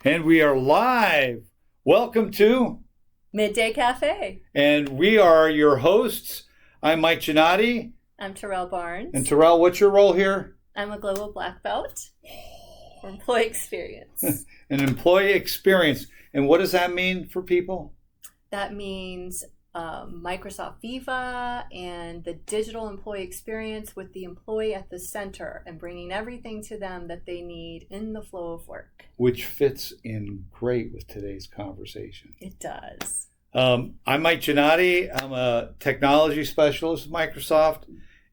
And we are live. Welcome to MidDay Café. And we are your hosts. I'm Mike Gannotti. I'm Tyrelle Barnes. And Tyrelle, what's your role here? I'm a global black belt for employee experience. An employee experience. And what does that mean for people? That means Microsoft Viva and the digital employee experience with the employee at the center and bringing everything to them that they need in the flow of work. Which fits in great with today's conversation. It does. I'm Mike Gannotti. I'm a technology specialist at Microsoft.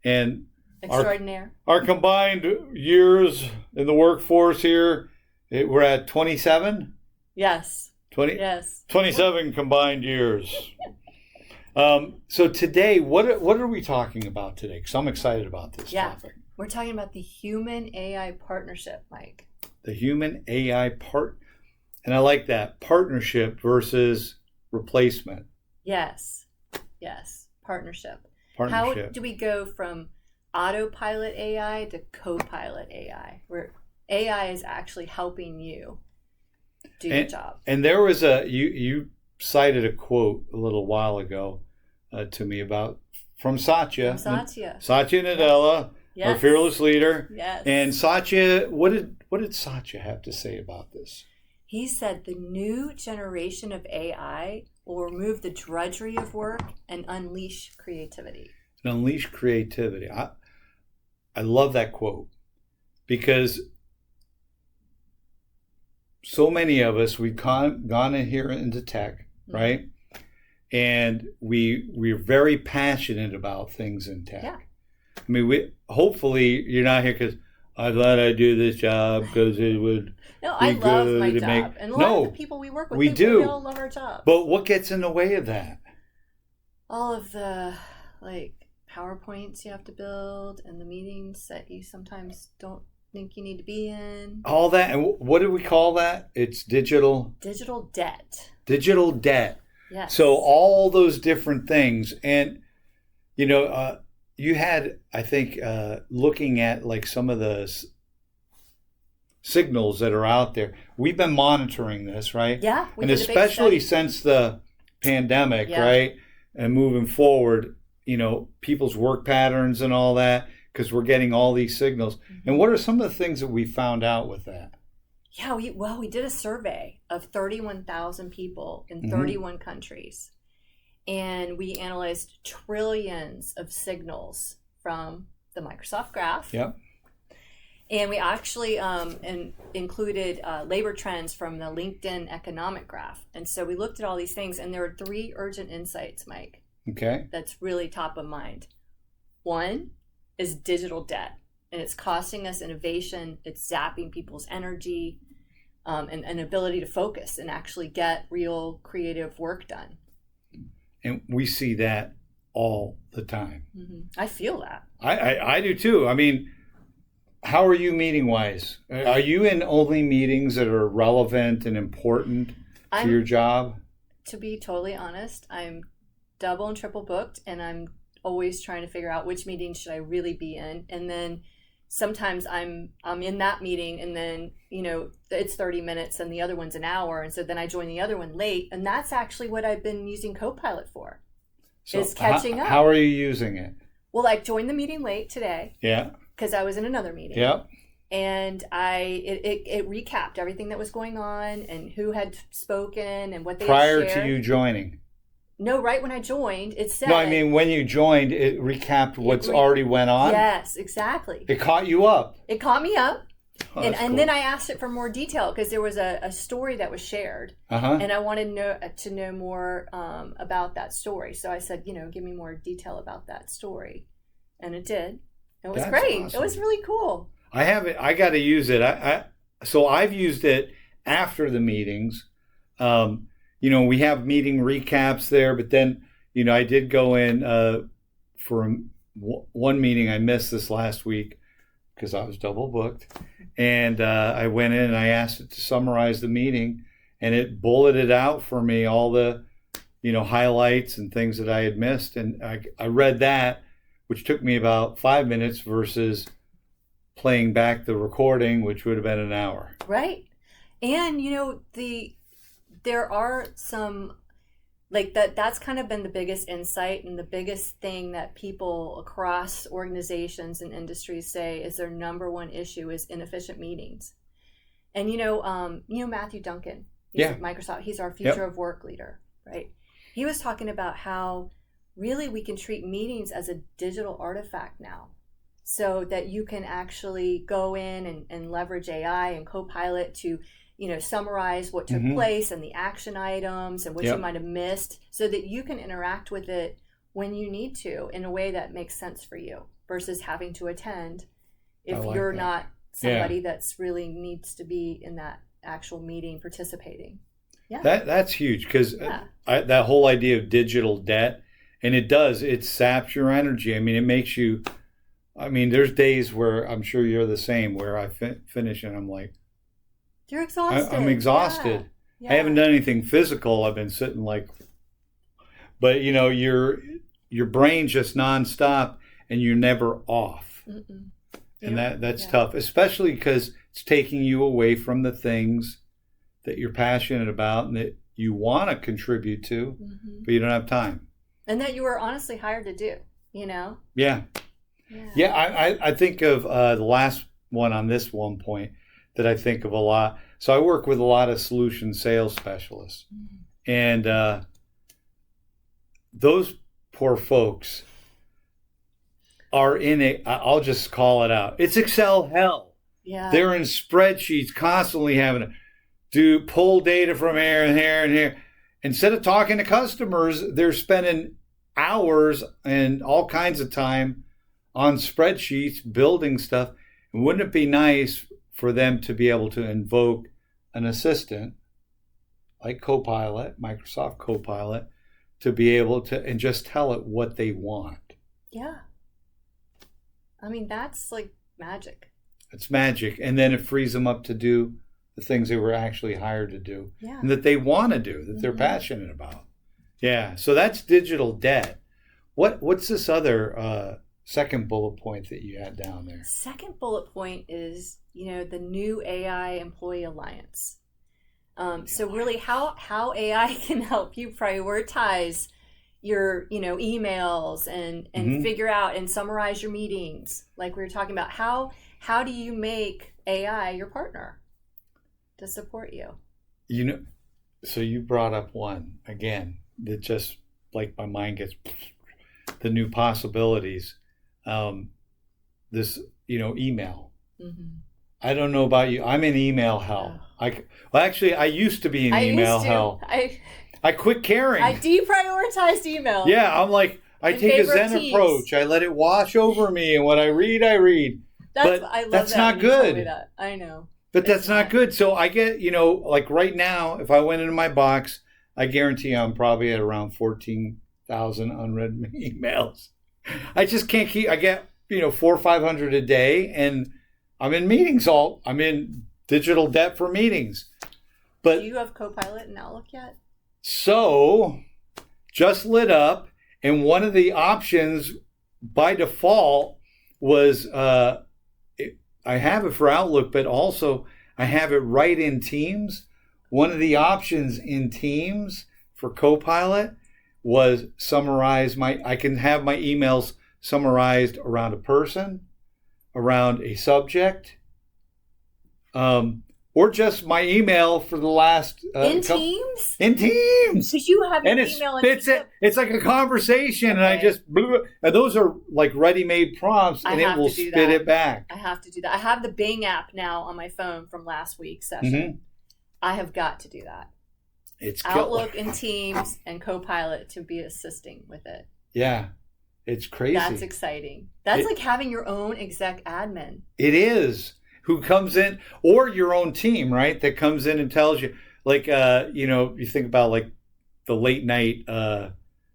And extraordinaire. Our combined years in the workforce here, we're at 27? Yes. 27 combined years. So today, what are we talking about today? Because I'm excited about this topic. We're talking about the human-AI partnership, Mike. The human-AI and I like that, partnership versus replacement. Yes, partnership. How do we go from autopilot AI to co-pilot AI, where AI is actually helping you do your job? And there was you cited a quote a little while ago to me from Satya. Satya Nadella, our fearless leader. Yes. And Satya, what did Satya have to say about this? He said the new generation of AI will remove the drudgery of work and unleash creativity. Unleash creativity. I love that quote because so many of us, we've gone in here into tech, right? And we're very passionate about things in tech. Yeah. I mean, hopefully you're not here because I thought I'd do this job because it would I love my job. And a lot of the people we work with, we all love our job. But what gets in the way of that? All of the, PowerPoints you have to build and the meetings that you sometimes don't think you need to be in. All that. And what do we call that? It's digital debt. Digital debt. Yes. So all those different things. And, you had, I think, looking at some of the signals that are out there. We've been monitoring this, right? Yeah. And especially since the pandemic, right? And moving forward, people's work patterns and all that, because we're getting all these signals. Mm-hmm. And what are some of the things that we found out with that? Yeah, we did a survey of 31,000 people in 31 countries. And we analyzed trillions of signals from the Microsoft Graph. Yep. And we actually included labor trends from the LinkedIn economic graph. And so we looked at all these things, and there are 3 urgent insights, Mike. Okay. That's really top of mind. One is digital debt, and it's costing us innovation. It's zapping people's energy and ability to focus and actually get real creative work done. And we see that all the time. Mm-hmm. I feel that. I do too. I mean, how are you meeting wise? Are you in only meetings that are relevant and important to your job? To be totally honest, I'm double and triple booked, and I'm always trying to figure out which meeting should I really be in. And then sometimes I'm in that meeting, and then it's 30 minutes and the other one's an hour, and so then I join the other one late, and that's actually what I've been using Copilot for. So is catching up. How are you using it? Well, I joined the meeting late today. Yeah. Because I was in another meeting. Yeah. And it recapped everything that was going on and who had spoken and what they prior had shared. To you joining. No, right when I joined, it said... No, I mean, when you joined, it recapped what's already went on? Yes, exactly. It caught you up? It caught me up. Oh, and then I asked it for more detail because there was a story that was shared. And I wanted to know more about that story. So I said, give me more detail about that story. And it did. It was great. Awesome. It was really cool. I have it. I got to use it. So I've used it after the meetings. We have meeting recaps there, but then, I did go in for one meeting. I missed this last week because I was double booked. And I went in and I asked it to summarize the meeting, and it bulleted out for me all the, highlights and things that I had missed. And I read that, which took me about 5 minutes versus playing back the recording, which would have been an hour. Right. And there are some like that's kind of been the biggest insight, and the biggest thing that people across organizations and industries say is their number one issue is inefficient meetings. And Matthew Duncan, he's at Microsoft, he's our future of work leader, right? He was talking about how really we can treat meetings as a digital artifact now, so that you can actually go in and leverage AI and Copilot to summarize what took place and the action items and what you might have missed, so that you can interact with it when you need to in a way that makes sense for you, versus having to attend if you're not somebody that's really needs to be in that actual meeting participating. Yeah, that's huge, because that whole idea of digital debt, and it saps your energy. I mean, it makes you, there's days where I'm sure you're the same, where I finish and I'm like, you're exhausted. I'm exhausted. Yeah. I haven't done anything physical. I've been sitting but your brain's just nonstop and you're never off. Mm-mm. And that's tough, especially because it's taking you away from the things that you're passionate about and that you want to contribute to, but you don't have time. And that you were honestly hired to do, Yeah. I think of the last one on this one point that I think of a lot. So I work with a lot of solution sales specialists. And those poor folks are in I'll just call it out. It's Excel hell. Yeah. They're in spreadsheets, constantly having to pull data from here and here and here. Instead of talking to customers, they're spending hours and all kinds of time on spreadsheets, building stuff. And wouldn't it be nice for them to be able to invoke an assistant like Copilot, Microsoft Copilot, to be able to, and just tell it what they want? Yeah. That's like magic. It's magic. And then it frees them up to do the things they were actually hired to do, and that they want to do, that they're passionate about. Yeah. So that's digital debt. What's this other second bullet point that you had down there? Second bullet point is, the new AI Employee Alliance. So really how AI can help you prioritize your, emails and figure out and summarize your meetings. Like we were talking about, how do you make AI your partner to support you? So you brought up one again that just like my mind gets the new possibilities. This, email. I don't know about you. I'm in email hell. I used to be in email hell. I quit caring. I deprioritized email. Yeah, I'm like, I take a Zen approach. I let it wash over me, and what I read, I read. That's not good. I know. But that's not good. So I get, like right now, if I went into my box, I guarantee I'm probably at around 14,000 unread emails. I just can't keep, I get, 400 or 500 a day, and I'm in meetings I'm in digital debt for meetings. But do you have Copilot in Outlook yet? So, just lit up, and one of the options by default was, I have it for Outlook, but also I have it right in Teams. One of the options in Teams for Copilot was I can have my emails summarized around a person, around a subject, or just my email for the last Teams. In Teams, because you have an email and it's like a conversation, and I just and those are like ready-made prompts, and it will spit it back. I have to do that. I have the Bing app now on my phone from last week's session. I have got to do that. It's Outlook and Teams and Copilot to be assisting with it. Yeah, it's crazy. That's exciting. That's like having your own exec admin. It is. Who comes in, or your own team, right? That comes in and tells you, like, you think about like the late night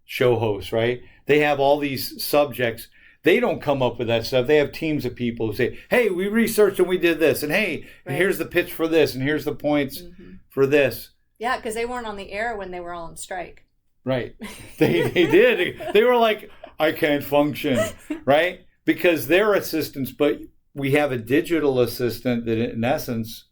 show hosts, right? They have all these subjects. They don't come up with that stuff. They have teams of people who say, hey, we researched and we did this. And hey, here's the pitch for this. And here's the points for this. Yeah, because they weren't on the air when they were all on strike. Right. They did. They were like, I can't function, right? Because they're assistants, but we have a digital assistant that in essence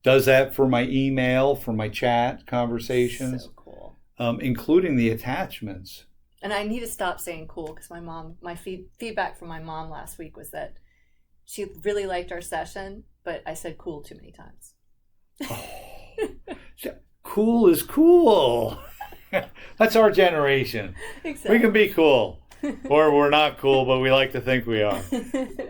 does that for my email, for my chat conversations, So cool. Including the attachments. And I need to stop saying cool because my feedback from my mom last week was that she really liked our session, but I said cool too many times. Oh, cool is cool. That's our generation. Exactly. We can be cool. Or we're not cool, but we like to think we are.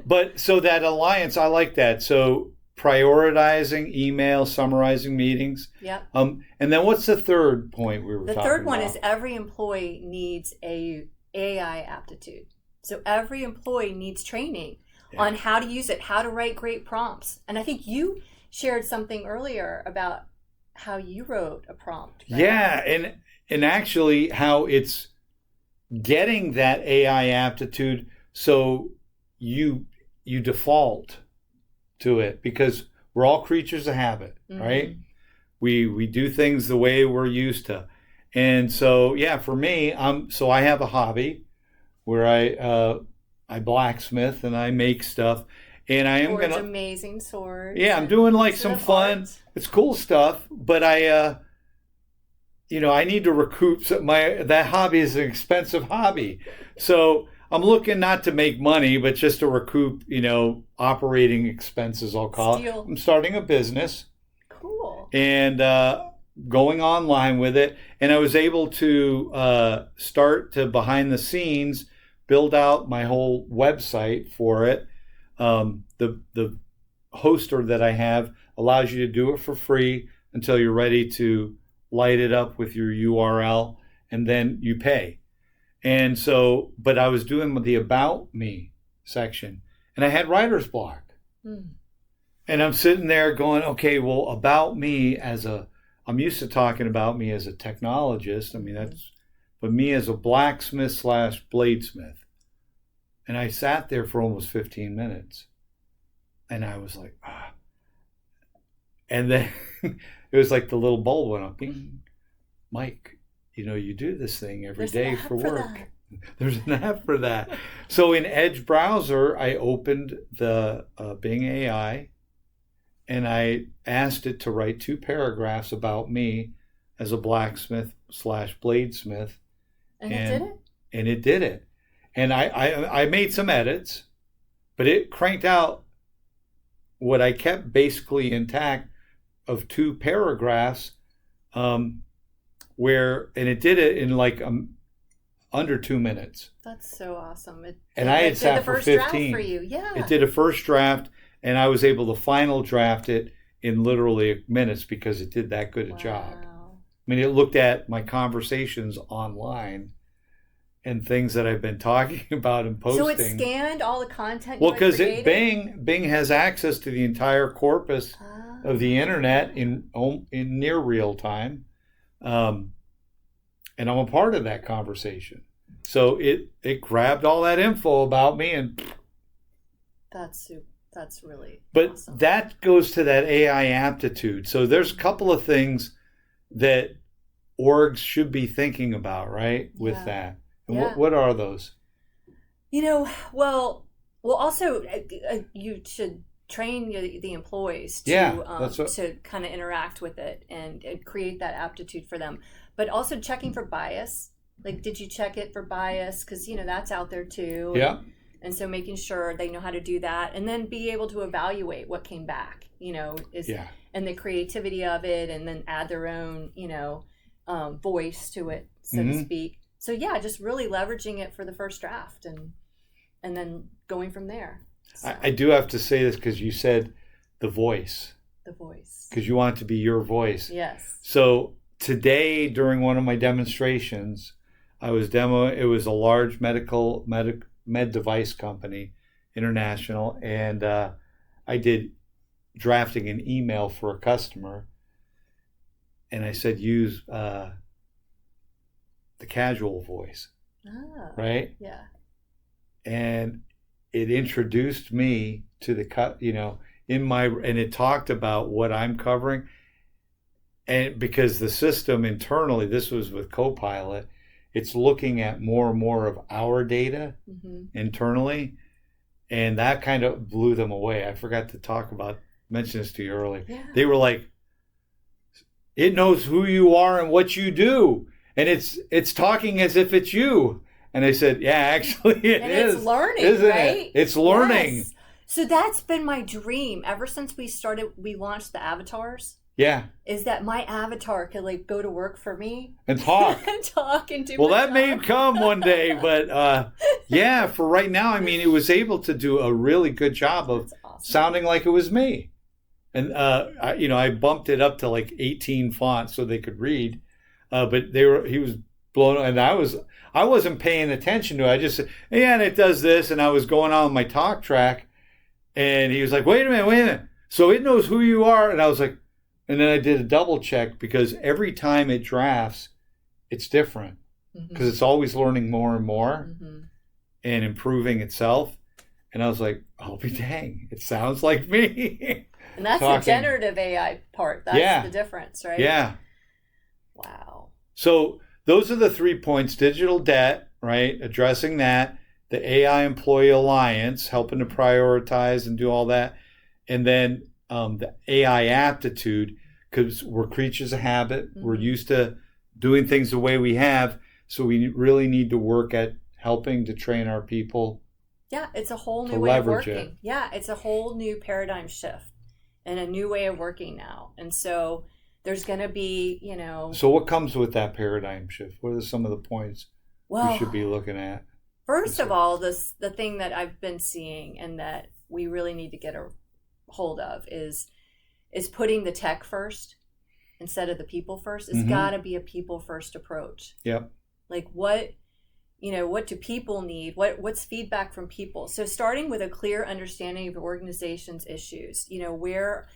But so that alliance, I like that. So prioritizing email, summarizing meetings. Yep. And then what's the third point we were talking about? The third one is every employee needs a AI aptitude. So every employee needs training on how to use it, how to write great prompts. And I think you shared something earlier about how you wrote a prompt. Right? Yeah, and actually how it's getting that AI aptitude so you default to it, because we're all creatures of habit, right? We do things the way we're used to. And so for me, I have a hobby where I blacksmith and I make stuff, and I am gonna amazing swords. Yeah, I'm doing like some fun. It's cool stuff, but I need to recoup that hobby is an expensive hobby. So I'm looking not to make money, but just to recoup, operating expenses, I'll call it. I'm starting a business. Cool. And going online with it. And I was able to start to behind the scenes, build out my whole website for it. The hoster that I have allows you to do it for free until you're ready to light it up with your URL, and then you pay. And so, but I was doing the About Me section, and I had writer's block. And I'm sitting there going, okay, well, about me I'm used to talking about me as a technologist. I mean, but me as a blacksmith / bladesmith. And I sat there for almost 15 minutes. And I was like, ah. And then it was like the little bulb went up. Bing. Mike, you do this thing every day for work. There's an app for that. So in Edge browser, I opened the Bing AI, and I asked it to write 2 paragraphs about me as a blacksmith / bladesmith. And it did it? And it did it. And I made some edits, but it cranked out what I kept basically intact of 2 paragraphs, and it did it in like under 2 minutes. That's so awesome. I had sat for 15. Draft for you. Yeah. It did a first draft, and I was able to final draft it in literally minutes because it did that good a job. I mean, it looked at my conversations online and things that I've been talking about and posting. So it scanned all the content. Well, because Bing has access to the entire corpus of the internet in near real time, and I'm a part of that conversation. So it grabbed all that info about me, and that's really. But awesome. That goes to that AI aptitude. So there's a couple of things that orgs should be thinking about, right? With that. And what are those? Well, also you should train the employees to kind of interact with it and create that aptitude for them. But also checking for bias. Like, did you check it for bias? Because, that's out there too. Yeah. And so making sure they know how to do that, and then be able to evaluate what came back, and the creativity of it, and then add their own, voice to it, so to speak. So just really leveraging it for the first draft and then going from there. So. I do have to say this because you said the voice. The voice. Because you want it to be your voice. Yes. So today during one of my demonstrations, it was a large med device company, international, and I did drafting an email for a customer, and I said use the casual voice, right? Yeah. And it introduced me to and it talked about what I'm covering, and because the system internally, this was with Copilot, it's looking at more and more of our data internally, and that kind of blew them away. I forgot to talk about mentioned this to you earlier. Yeah. They were like, it knows who you are and what you do, and it's talking as if it's you. And I said, yeah, actually it and is. It's learning, isn't right? it? It's learning. Yes. So that's been my dream ever since we launched the avatars. Yeah. Is that my avatar could like go to work for me and talk and talk and do. Well, my that job. may come one day, but yeah, for right now, I mean, it was able to do a really good job of awesome. Sounding like it was me. And I bumped it up to like 18 fonts so they could read, but he was blown, and I wasn't paying attention to it. I just said, yeah, and it does this, and I was going on my talk track, and he was like, wait a minute, so it knows who you are, and I was like, and then I did a double check because every time it drafts, it's different because it's always learning more and more and improving itself, and I was like, I'll be dang, it sounds like me. And that's the generative AI part. That's the difference, right? Yeah. Wow. So those are the 3 points: digital debt, right? Addressing that, the AI Employee Alliance, helping to prioritize and do all that, and then the AI aptitude, because we're creatures of habit. We're used to doing things the way we have, so we really need to work at helping to train our people. Yeah, it's a whole new way of working. Yeah, it's a whole new paradigm shift and a new way of working now. And so there's going to be, So what comes with that paradigm shift? What are some of the points we should be looking at? First of all, the thing that I've been seeing and that we really need to get a hold of is putting the tech first instead of the people first. It's got to be a people first approach. Yep. Like what do people need? What's feedback from people? So starting with a clear understanding of the organization's issues, where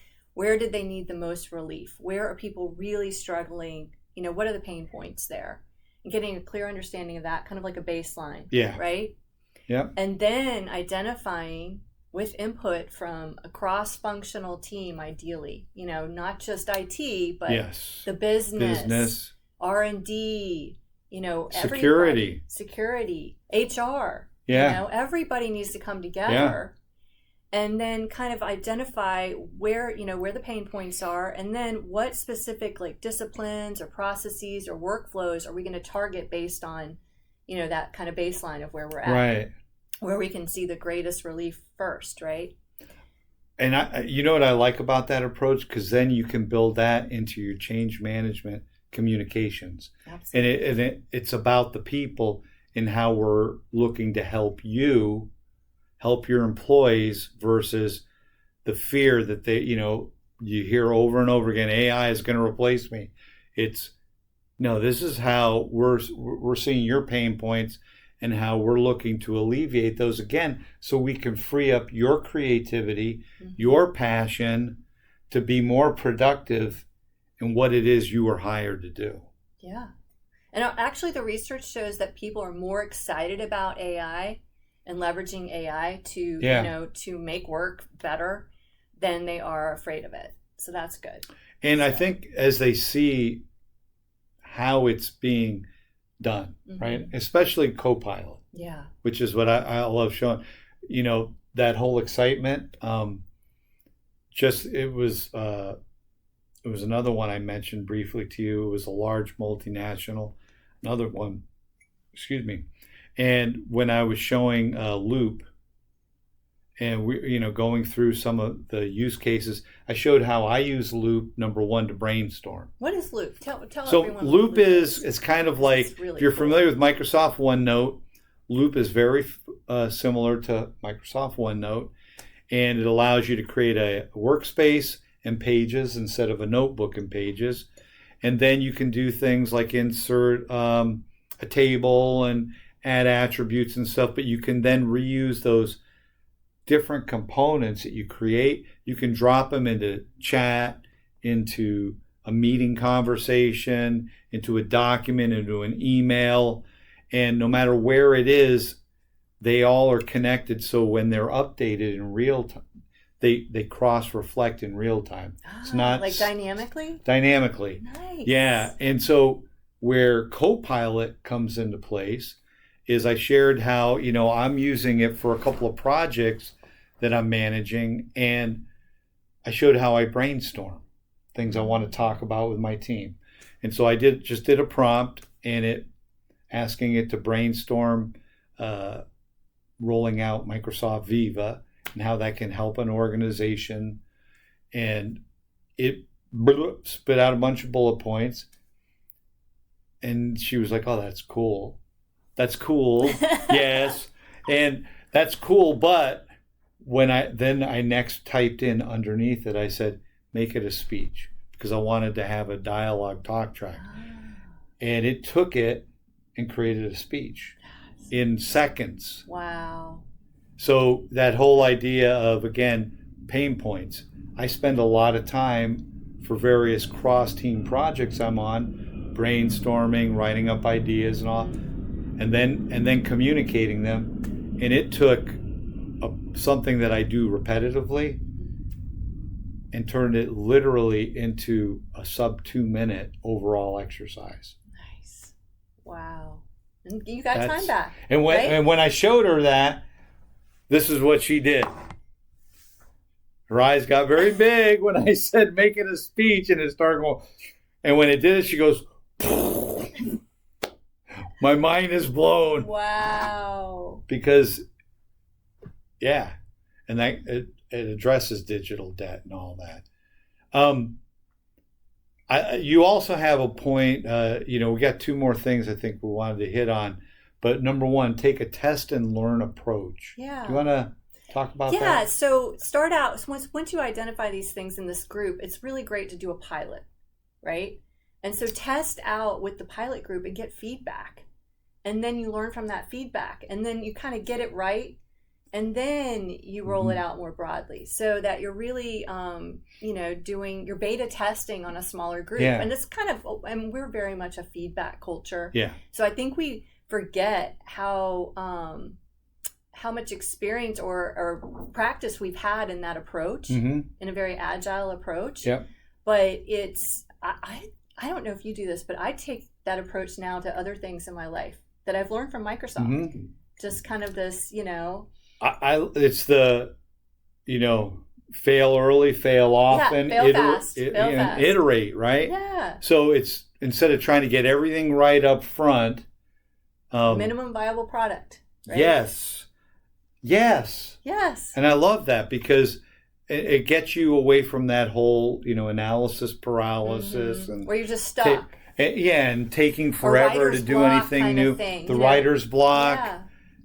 did they need the most relief? Where are people really struggling? What are the pain points there? And getting a clear understanding of that, kind of like a baseline. Yeah. Right? Yeah. And then identifying with input from a cross-functional team, ideally, not just IT, but the business, R&D, security, HR. Yeah. Everybody needs to come together and then kind of identify where the pain points are, and then what specific like disciplines or processes or workflows are we going to target based on, that kind of baseline of where we're at. Right. Where we can see the greatest relief first, right? And what I like about that approach, because then you can build that into your change management communications. Absolutely. And it's about the people and how we're looking to help your employees versus the fear that they, you hear over and over again, AI is going to replace me. No, this is how we're seeing your pain points and how we're looking to alleviate those again, so we can free up your creativity, your passion to be more productive in what it is you were hired to do. Yeah. And actually the research shows that people are more excited about AI and leveraging AI to, to make work better than they are afraid of it. So that's good. And I think as they see how it's being done, right? Especially Copilot. Yeah. Which is what I love showing. That whole excitement. It was another one I mentioned briefly to you. It was a large multinational. Another one, and when I was showing Loop, and we, going through some of the use cases, I showed how I use Loop, number one, to brainstorm. What is Loop? Tell so everyone. Loop is kind of like, really if you're cool. familiar with Microsoft OneNote, Loop is very similar to Microsoft OneNote, and it allows you to create a workspace and pages instead of a notebook and pages. And then you can do things like insert a table and add attributes and stuff, but you can then reuse those different components that you create. You can drop them into chat, into a meeting conversation, into a document, into an email, and no matter where it is, they all are connected. So when they're updated in real time, they cross-reflect in real time. It's not like dynamically? Dynamically. Nice. Yeah. And so where Copilot comes into place is I shared how, I'm using it for a couple of projects that I'm managing, and I showed how I brainstorm things I want to talk about with my team. And so I just did a prompt and asking it to brainstorm rolling out Microsoft Viva and how that can help an organization. And it spit out a bunch of bullet points. And she was like, oh, that's cool. That's cool. Yes. And that's cool. But when I next typed in underneath it, I said, make it a speech, because I wanted to have a dialogue talk track. And it took it and created a speech in seconds. Wow. So that whole idea of, again, pain points. I spend a lot of time for various cross-team projects I'm on, brainstorming, writing up ideas and all, and then communicating them. And it took something that I do repetitively and turned it literally into a sub 2-minute overall exercise. Nice. Wow. And you got time back. And when I showed her that, this is what she did. Her eyes got very big when I said make it a speech, and it started going. And when it did it, she goes, my mind is blown. Wow. Because, yeah, and that it addresses digital debt and all that. You also have a point. We got 2 more things I think we wanted to hit on. But number 1, take a test and learn approach. Yeah. Do you want to talk about that? Yeah, so start out, once you identify these things in this group, it's really great to do a pilot, right? And so test out with the pilot group and get feedback. And then you learn from that feedback. And then you kind of get it right. And then you roll it out more broadly, so that you're really, doing your beta testing on a smaller group. Yeah. And it's and we're very much a feedback culture. Yeah. So I think we forget how much experience or practice we've had in that approach, in a very agile approach. Yeah. But I don't know if you do this, but I take that approach now to other things in my life that I've learned from Microsoft. Just kind of this, it's the, fail early, fail often, fail fast, iterate, right? Yeah. So it's, instead of trying to get everything right up front, minimum viable product. Right? Yes. And I love that, because it gets you away from that whole, analysis paralysis and where you're just stuck. And taking forever to do anything new. The writer's block.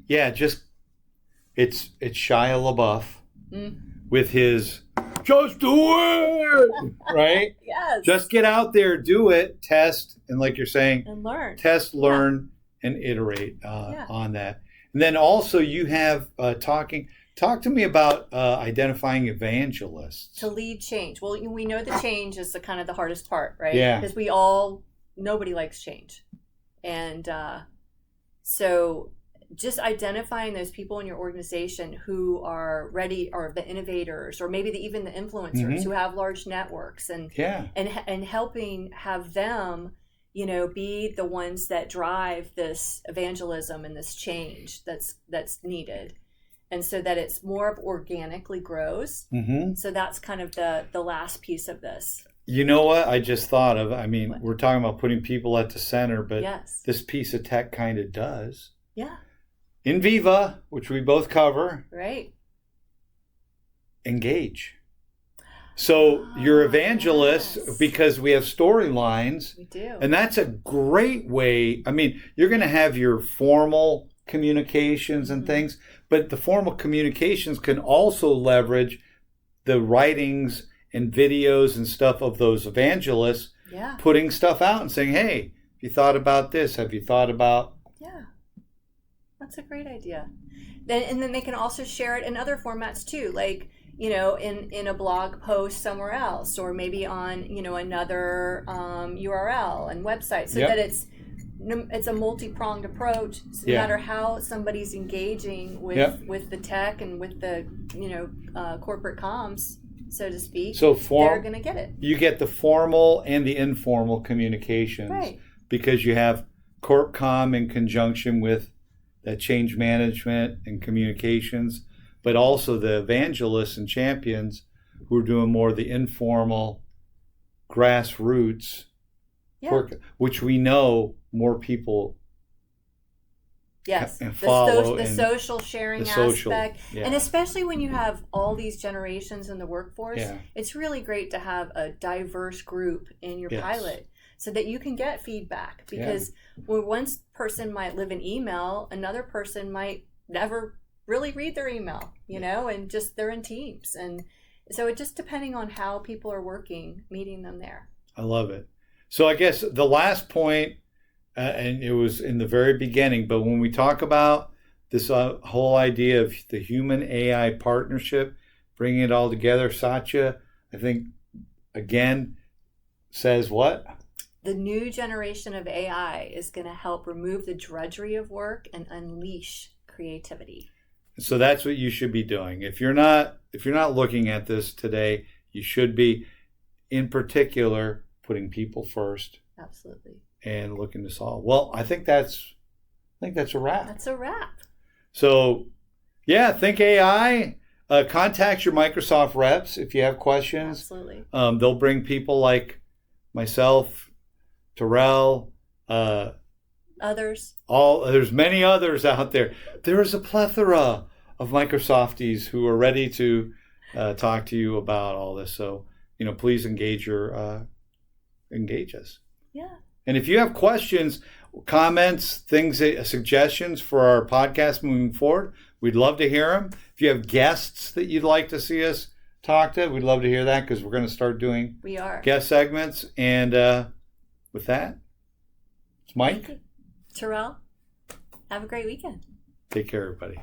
Just it's Shia LaBeouf with his just do it, right? Yes. Just get out there, do it, test, and like you're saying, and learn. Test, learn, and iterate on that. And then also you have talk to me about identifying evangelists. To lead change. Well, we know the change is the kind of the hardest part, right? Yeah. Because nobody likes change. And so just identifying those people in your organization who are ready, or the innovators, or maybe even the influencers who have large networks, and helping have them, be the ones that drive this evangelism and this change that's needed. And so that it's more organically grows. So that's kind of the last piece of this. You know what I just thought of? I mean, we're talking about putting people at the center, but this piece of tech kind of does. Yeah. In Viva, which we both cover. Right. Engage. So you're evangelists because we have storylines. We do. And that's a great way. I mean, you're going to have your formal communications and things, but the formal communications can also leverage the writings and videos and stuff of those evangelists, putting stuff out and saying, hey, have you thought about this? Have you thought about... Yeah, that's a great idea. And then they can also share it in other formats too, like, in a blog post somewhere else, or maybe on, another URL and website, so that it's a multi-pronged approach. So no matter how somebody's engaging with the tech and with the, corporate comms, so to speak, they're going to get it. You get the formal and the informal communications, because you have Corp Com in conjunction with that change management and communications, but also the evangelists and champions who are doing more of the informal grassroots work, which we know more people Yes, and follow the social sharing aspect. And especially when you have all these generations in the workforce, it's really great to have a diverse group in your pilot so that you can get feedback. Because when one person might live in email, another person might never really read their email, you know, and just they're in teams. And so it just depending on how people are working, meeting them there. I love it. So I guess the last point, and it was in the very beginning, but when we talk about this whole idea of the human AI partnership, bringing it all together, Satya, I think, again, says what? The new generation of AI is going to help remove the drudgery of work and unleash creativity. So that's what you should be doing. If you're not looking at this today, you should be, in particular, putting people first. Absolutely. And looking to solve. Well, I think that's a wrap. That's a wrap. So, yeah, think AI. Contact your Microsoft reps if you have questions. Absolutely. They'll bring people like myself, Tyrelle, others. There's many others out there. There is a plethora of Microsofties who are ready to talk to you about all this. So, please engage us. Yeah. And if you have questions, comments, things, suggestions for our podcast moving forward, we'd love to hear them. If you have guests that you'd like to see us talk to, we'd love to hear that because we're going to start doing guest segments. And with that, it's Mike. Tyrelle, have a great weekend. Take care, everybody.